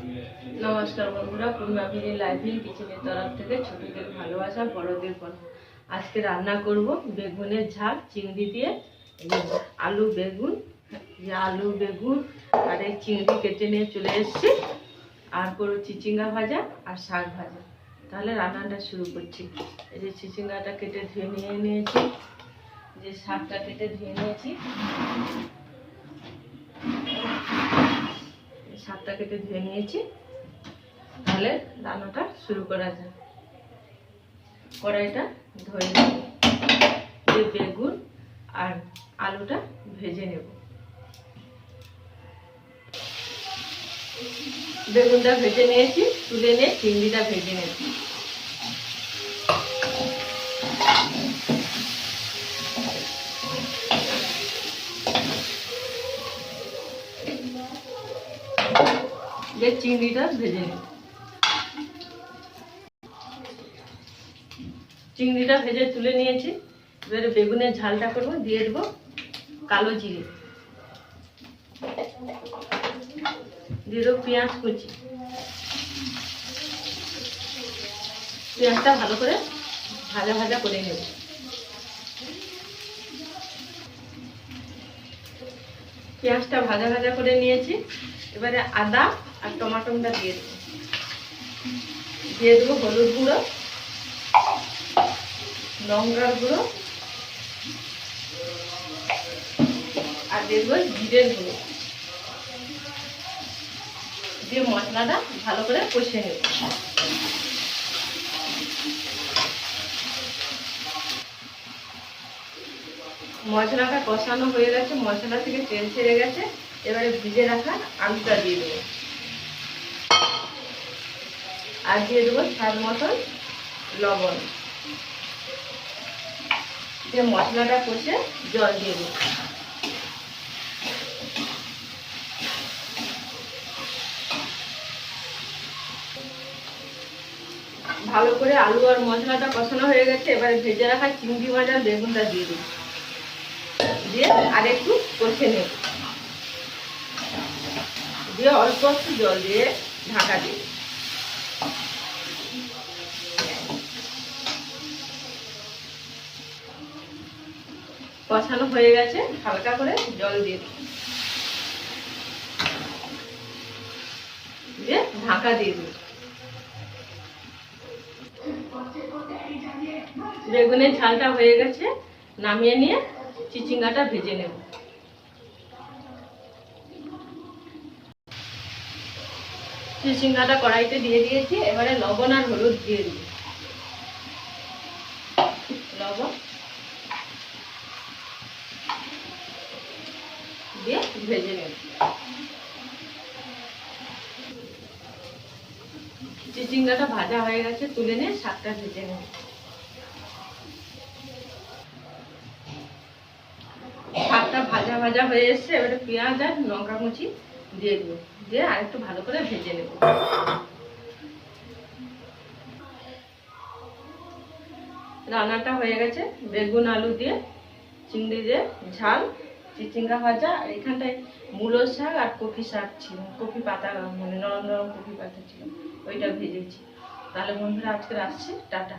নমস্কার বন্ধুরা, পূর্ণা ভিলি লাইফিং কিচেনের তরফ থেকে ছোটদের ভালোবাসা বড়দের পর আজকে রান্না করব বেগুনের ঝাল চিংড়ি দিয়ে। আলু বেগুন আর এই চিংড়ি কেটে নিয়ে চলে এসেছি, আর করো চিচিঙ্গা ভাজা আর শাক ভাজা। তাহলে রান্নাটা শুরু করছি। এই যে চিচিঙ্গাটা কেটে ধুয়ে নিয়েছি, যে শাকটা কেটে ধুয়ে নিয়েছি, শাকটা কেটে ধুয়ে নিয়েছি। তাহলে রান্নাটা শুরু করা যায়। কড়াইটা ধরে নেব, বেগুন আর আলুটা ভেজে নেব। বেগুনটা ভেজে নিয়েছি, তুলে নিয়ে চিংড়িটা ভেজে নেব। চিংড়িটা ভেজে নেব। চিংড়িটা ভেজে তুলে নিয়েছি। এবারে বেগুনের ঝালটা করবো, দিয়ে দেবো কালো জিরে, দিয়ে দেবো পেঁয়াজ কুচি। পেঁয়াজটা ভালো করে ভাজা করে নেব। পেঁয়াজটা ভাজা করে নিয়েছি। এবারে আদা আর টমাটোটা দিয়ে দেবো হলুদ গুঁড়ো, লঙ্কার গুঁড়ো আর দেবো জিরের গুঁড়ো, দিয়ে মশলাটা ভালো করে কষিয়ে নেব। মশলাটা কষানো হয়ে গেছে, মশলা থেকে তেল ছেড়ে গেছে। এবারে ভিজে রাখা আলুটা দিয়ে দেবো, আর দিয়ে দেবো স্বাদ মতন লবণ, দিয়ে মশলাটা কষে জল দিয়ে দেবো। ভালো করে আলু আর মশলাটা কষানো হয়ে গেছে। এবারে ভেজে রাখা চিংড়ি ভাজা বেগুনটা দিয়ে দেবো, দিয়ে আর একটু কষে নেব, দিয়ে অল্প একটু জল দিয়ে ঢাকা দিই। কষানো হয়ে গেছে, হালকা করে জল দিয়ে দিই, দিয়ে ঢাকা দিয়ে দিই। বেগুনের ঝালটা হয়ে গেছে, নামিয়ে নিয়ে চিচিঙ্গাটা ভেজে নেব। চিচিঙ্গাটা কড়াইতে দিয়ে দিয়েছি। এবারে লবণ আর হলুদ দিয়ে দিই, লবণ দিয়ে ভেজে নেব। চিচিঙ্গাটা ভাজা হয়ে গেছে, তুলে নিয়ে শাকটা ভেজে নেব। শাকটা ভাজা হয়ে এসছে। এবারে পেঁয়াজ আর লঙ্কা কুচি দিয়ে দেবো, দিয়ে আর একটু ভালো করে ভেজে নেব। রান্নাটা হয়ে গেছে। বেগুন আলু দিয়ে চিংড়ি দিয়ে ঝাল, চিচিঙ্গা ভাজা, আর এখানটায় মূলো শাক আর কপি শাক ছিল, কপি পাতা, মানে নরম নরম কপি পাতা ছিল, ওইটা ভেজেছি। তাহলে বন্ধুরা আজকে আসছি, টাটা।